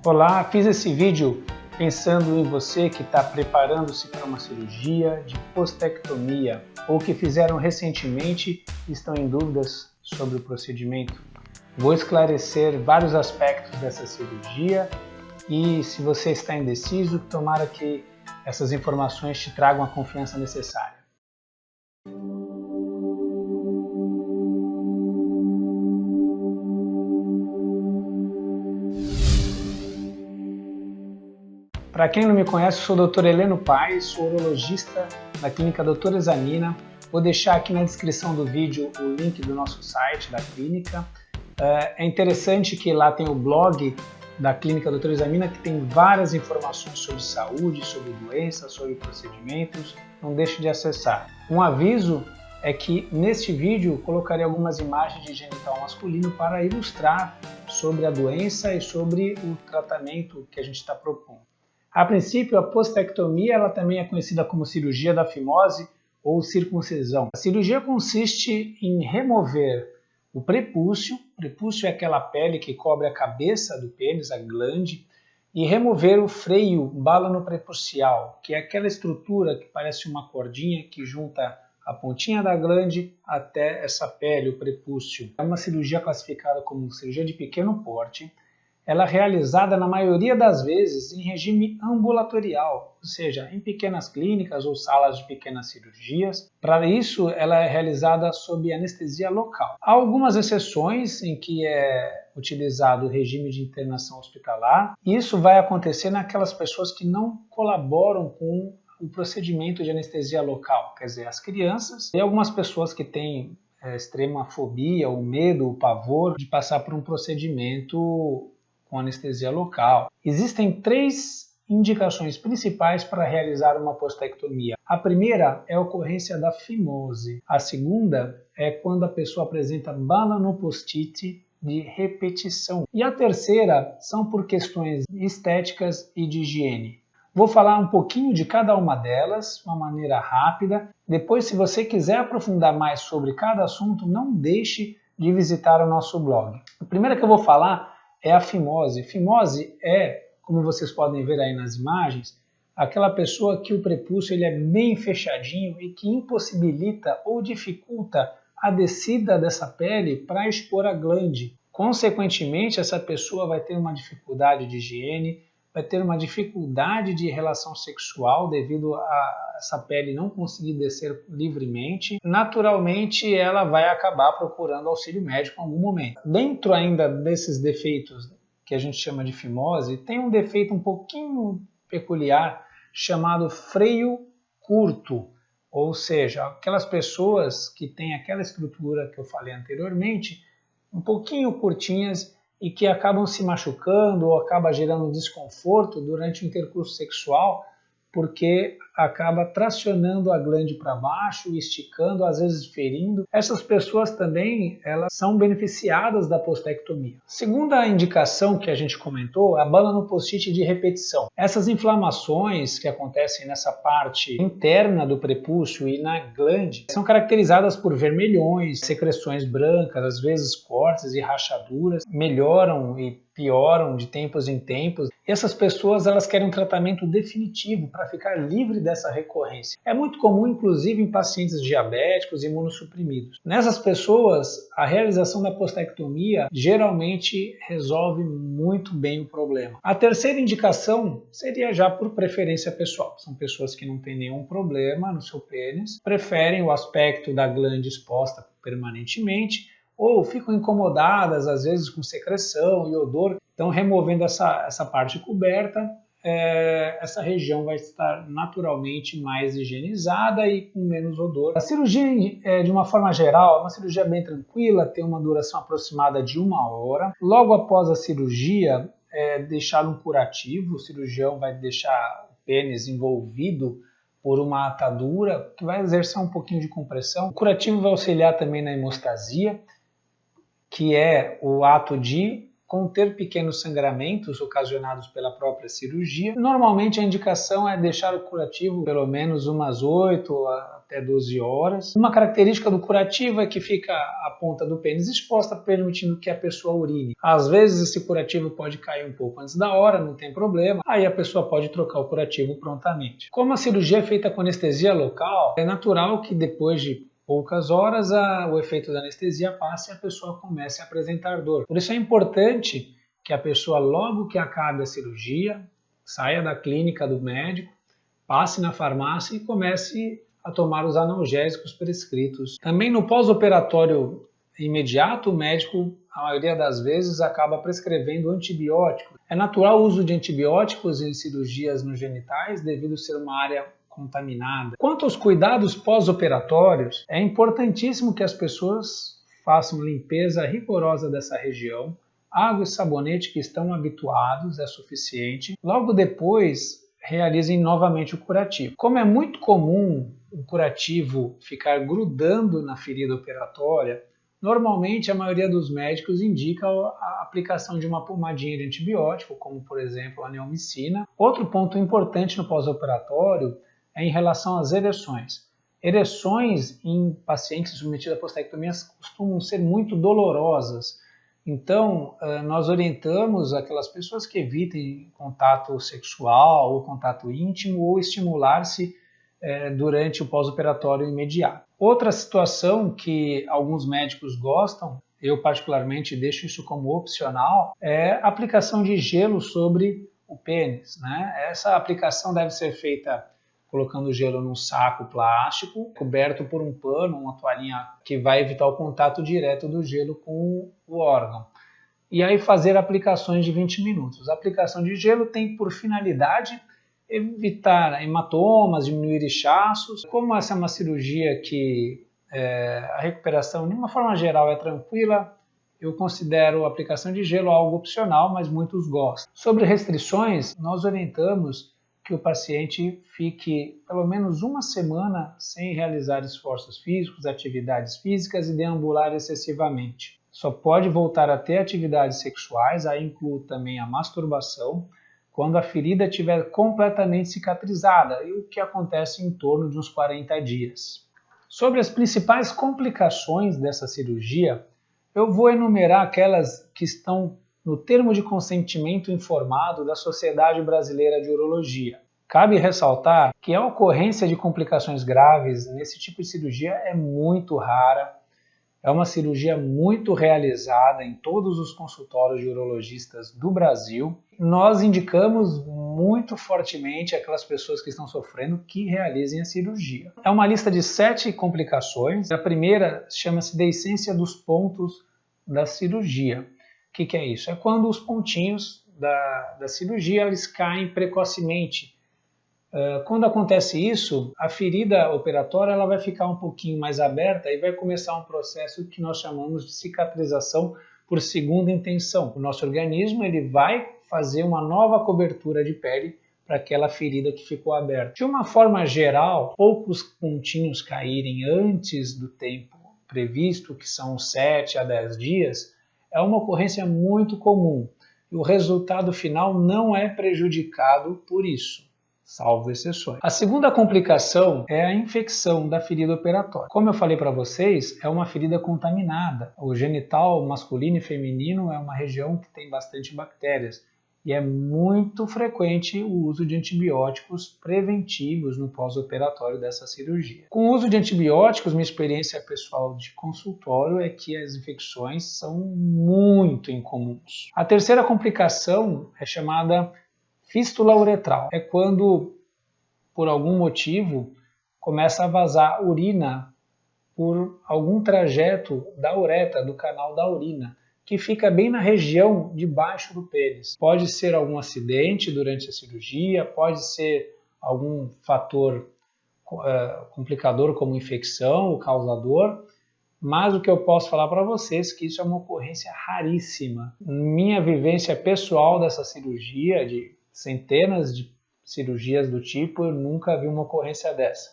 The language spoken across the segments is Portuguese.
Olá, fiz esse vídeo pensando em você que está preparando-se para uma cirurgia de postectomia ou que fizeram recentemente e estão em dúvidas sobre o procedimento. Vou esclarecer vários aspectos dessa cirurgia e, se você está indeciso, tomara que essas informações te tragam a confiança necessária. Para quem não me conhece, eu sou o Dr. Heleno Paes, sou urologista da clínica Dr. Examina. Vou deixar aqui na descrição do vídeo o link do nosso site, da clínica. É interessante que lá tem o blog da clínica Dr. Examina, que tem várias informações sobre saúde, sobre doenças, sobre procedimentos. Não deixe de acessar. Um aviso é que neste vídeo colocarei algumas imagens de genital masculino para ilustrar sobre a doença e sobre o tratamento que a gente está propondo. A princípio, a postectomia ela também é conhecida como cirurgia da fimose ou circuncisão. A cirurgia consiste em remover o prepúcio. O prepúcio é aquela pele que cobre a cabeça do pênis, a glande, e remover o freio bálano-prepucial, que é aquela estrutura que parece uma cordinha que junta a pontinha da glande até essa pele, o prepúcio. É uma cirurgia classificada como cirurgia de pequeno porte. Ela é realizada na maioria das vezes em regime ambulatorial, ou seja, em pequenas clínicas ou salas de pequenas cirurgias. Para isso, ela é realizada sob anestesia local. Há algumas exceções em que é utilizado o regime de internação hospitalar. Isso vai acontecer naquelas pessoas que não colaboram com o procedimento de anestesia local, quer dizer, as crianças e algumas pessoas que têm extrema fobia, o medo, o pavor de passar por um procedimento com anestesia local. Existem 3 indicações principais para realizar uma postectomia. A primeira é a ocorrência da fimose. A segunda é quando a pessoa apresenta balanopostite de repetição. E a terceira são por questões estéticas e de higiene. Vou falar um pouquinho de cada uma delas, de uma maneira rápida. Depois, se você quiser aprofundar mais sobre cada assunto, não deixe de visitar o nosso blog. A primeira que eu vou falar é a fimose. Fimose é, como vocês podem ver aí nas imagens, aquela pessoa que o prepúcio ele é bem fechadinho e que impossibilita ou dificulta a descida dessa pele para expor a glande. Consequentemente, essa pessoa vai ter uma dificuldade de higiene, vai ter uma dificuldade de relação sexual devido a essa pele não conseguir descer livremente. Naturalmente, ela vai acabar procurando auxílio médico em algum momento. Dentro ainda desses defeitos que a gente chama de fimose, tem um defeito um pouquinho peculiar chamado freio curto, ou seja, aquelas pessoas que têm aquela estrutura que eu falei anteriormente, um pouquinho curtinhas, e que acabam se machucando ou acaba gerando desconforto durante o intercurso sexual, porque acaba tracionando a glande para baixo, esticando, às vezes ferindo. Essas pessoas também elas são beneficiadas da postectomia. Segunda indicação que a gente comentou é a balanopostite de repetição. Essas inflamações que acontecem nessa parte interna do prepúcio e na glande são caracterizadas por vermelhões, secreções brancas, às vezes cortes e rachaduras, melhoram e pioram de tempos em tempos. E essas pessoas elas querem um tratamento definitivo para ficar livre dessa recorrência. É muito comum, inclusive, em pacientes diabéticos e imunossuprimidos. Nessas pessoas, a realização da postectomia geralmente resolve muito bem o problema. A terceira indicação seria já por preferência pessoal. São pessoas que não têm nenhum problema no seu pênis, preferem o aspecto da glande exposta permanentemente, ou ficam incomodadas, às vezes, com secreção e odor. Então, removendo essa parte coberta, essa região vai estar naturalmente mais higienizada e com menos odor. A cirurgia, de uma forma geral, é uma cirurgia bem tranquila, tem uma duração aproximada de 1 hora. Logo após a cirurgia, deixar um curativo, o cirurgião vai deixar o pênis envolvido por uma atadura, que vai exercer um pouquinho de compressão. O curativo vai auxiliar também na hemostasia, que é o ato de conter pequenos sangramentos ocasionados pela própria cirurgia. Normalmente a indicação é deixar o curativo pelo menos umas 8 até 12 horas. Uma característica do curativo é que fica a ponta do pênis exposta, permitindo que a pessoa urine. Às vezes esse curativo pode cair um pouco antes da hora, não tem problema, aí a pessoa pode trocar o curativo prontamente. Como a cirurgia é feita com anestesia local, é natural que depois de poucas horas o efeito da anestesia passe e a pessoa comece a apresentar dor. Por isso é importante que a pessoa, logo que acabe a cirurgia, saia da clínica do médico, passe na farmácia e comece a tomar os analgésicos prescritos. Também no pós-operatório imediato, o médico, a maioria das vezes, acaba prescrevendo antibióticos. É natural o uso de antibióticos em cirurgias nos genitais devido a ser uma área contaminada. Quanto aos cuidados pós-operatórios, é importantíssimo que as pessoas façam limpeza rigorosa dessa região. Água e sabonete que estão habituados é suficiente. Logo depois, realizem novamente o curativo. Como é muito comum o curativo ficar grudando na ferida operatória, normalmente a maioria dos médicos indica a aplicação de uma pomadinha de antibiótico, como por exemplo a neomicina. Outro ponto importante no pós-operatório é em relação às ereções. Ereções em pacientes submetidos a prostatectomias costumam ser muito dolorosas. Então, nós orientamos aquelas pessoas que evitem contato sexual ou contato íntimo ou estimular-se durante o pós-operatório imediato. Outra situação que alguns médicos gostam, eu particularmente deixo isso como opcional, é a aplicação de gelo sobre o pênis, né? Essa aplicação deve ser feita colocando o gelo num saco plástico, coberto por um pano, uma toalhinha que vai evitar o contato direto do gelo com o órgão. E aí fazer aplicações de 20 minutos. A aplicação de gelo tem por finalidade evitar hematomas, diminuir inchaços. Como essa é uma cirurgia que a recuperação, de uma forma geral, é tranquila, eu considero a aplicação de gelo algo opcional, mas muitos gostam. Sobre restrições, nós orientamos que o paciente fique pelo menos uma semana sem realizar esforços físicos, atividades físicas e deambular excessivamente. Só pode voltar a ter atividades sexuais, aí incluo também a masturbação, quando a ferida estiver completamente cicatrizada, e o que acontece em torno de uns 40 dias. Sobre as principais complicações dessa cirurgia, eu vou enumerar aquelas que estão no termo de consentimento informado da Sociedade Brasileira de Urologia. Cabe ressaltar que a ocorrência de complicações graves nesse tipo de cirurgia é muito rara. É uma cirurgia muito realizada em todos os consultórios de urologistas do Brasil. Nós indicamos muito fortemente aquelas pessoas que estão sofrendo que realizem a cirurgia. É uma lista de 7 complicações. A primeira chama-se deiscência dos pontos da cirurgia. O que é isso? É quando os pontinhos da cirurgia eles caem precocemente. Quando acontece isso, a ferida operatória ela vai ficar um pouquinho mais aberta e vai começar um processo que nós chamamos de cicatrização por segunda intenção. O nosso organismo ele vai fazer uma nova cobertura de pele para aquela ferida que ficou aberta. De uma forma geral, poucos pontinhos caírem antes do tempo previsto, que são 7 a 10 dias, é uma ocorrência muito comum e o resultado final não é prejudicado por isso, salvo exceções. A segunda complicação é a infecção da ferida operatória. Como eu falei para vocês, é uma ferida contaminada. O genital masculino e feminino é uma região que tem bastante bactérias e é muito frequente o uso de antibióticos preventivos no pós-operatório dessa cirurgia. Com o uso de antibióticos, minha experiência pessoal de consultório é que as infecções são muito incomuns. A terceira complicação é chamada fístula uretral. É quando, por algum motivo, começa a vazar urina por algum trajeto da uretra, do canal da urina, que fica bem na região de baixo do pênis. Pode ser algum acidente durante a cirurgia, pode ser algum fator complicador como infecção, o causador, mas o que eu posso falar para vocês é que isso é uma ocorrência raríssima. Minha vivência pessoal dessa cirurgia, de centenas de cirurgias do tipo, eu nunca vi uma ocorrência dessa.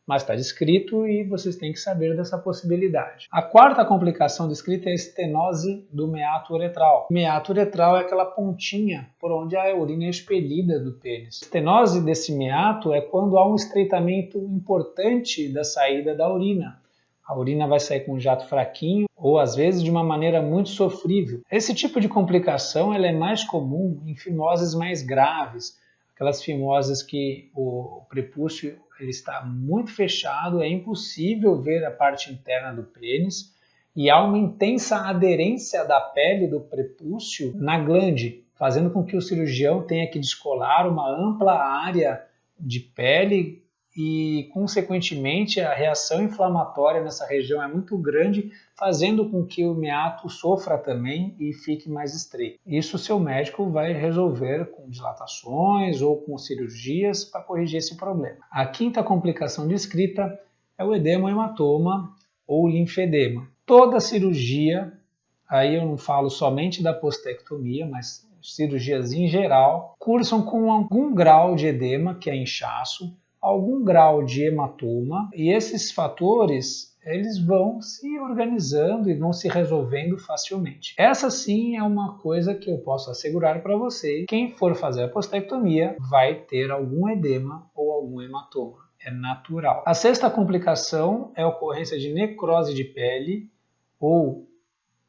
mas está descrito e vocês têm que saber dessa possibilidade. A quarta complicação descrita é a estenose do meato uretral. O meato uretral é aquela pontinha por onde a urina é expelida do pênis. A estenose desse meato é quando há um estreitamento importante da saída da urina. A urina vai sair com um jato fraquinho ou às vezes de uma maneira muito sofrível. Esse tipo de complicação ela é mais comum em fimoses mais graves, aquelas fimoses que o prepúcio ele está muito fechado, é impossível ver a parte interna do pênis e há uma intensa aderência da pele do prepúcio na glande, fazendo com que o cirurgião tenha que descolar uma ampla área de pele e, consequentemente, a reação inflamatória nessa região é muito grande, fazendo com que o meato sofra também e fique mais estreito. Isso o seu médico vai resolver com dilatações ou com cirurgias para corrigir esse problema. A quinta complicação descrita é o edema hematoma ou linfedema. Toda cirurgia, aí eu não falo somente da postectomia, mas cirurgias em geral, cursam com algum grau de edema, que é inchaço, algum grau de hematoma, e esses fatores eles vão se organizando e vão se resolvendo facilmente. Essa sim é uma coisa que eu posso assegurar para você. Quem for fazer a postectomia vai ter algum edema ou algum hematoma. É natural. A sexta complicação é a ocorrência de necrose de pele ou,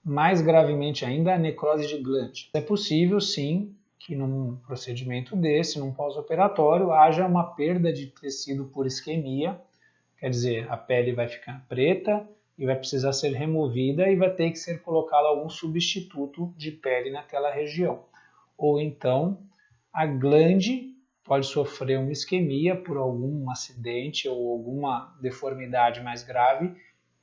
mais gravemente ainda, a necrose de glande. É possível sim que num procedimento desse, num pós-operatório, haja uma perda de tecido por isquemia, quer dizer, a pele vai ficar preta e vai precisar ser removida e vai ter que ser colocado algum substituto de pele naquela região. Ou então, a glande pode sofrer uma isquemia por algum acidente ou alguma deformidade mais grave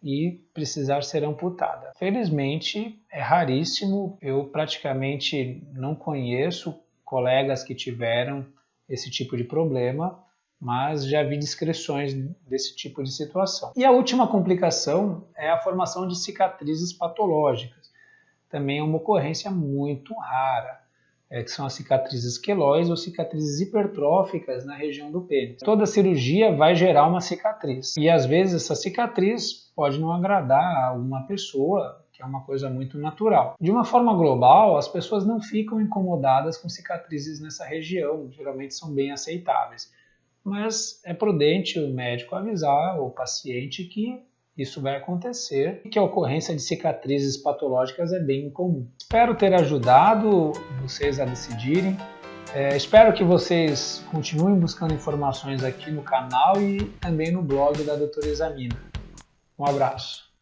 e precisar ser amputada. Felizmente, é raríssimo, eu praticamente não conheço colegas que tiveram esse tipo de problema, mas já vi descrições desse tipo de situação. E a última complicação é a formação de cicatrizes patológicas. Também é uma ocorrência muito rara, que são as cicatrizes queloides ou cicatrizes hipertróficas na região do pênis. Toda cirurgia vai gerar uma cicatriz e às vezes essa cicatriz pode não agradar a alguma pessoa, que é uma coisa muito natural. De uma forma global, as pessoas não ficam incomodadas com cicatrizes nessa região, geralmente são bem aceitáveis. Mas é prudente o médico avisar o paciente que isso vai acontecer e que a ocorrência de cicatrizes patológicas é bem incomum. Espero ter ajudado vocês a decidirem. Espero que vocês continuem buscando informações aqui no canal e também no blog da Doutora Examina. Um abraço.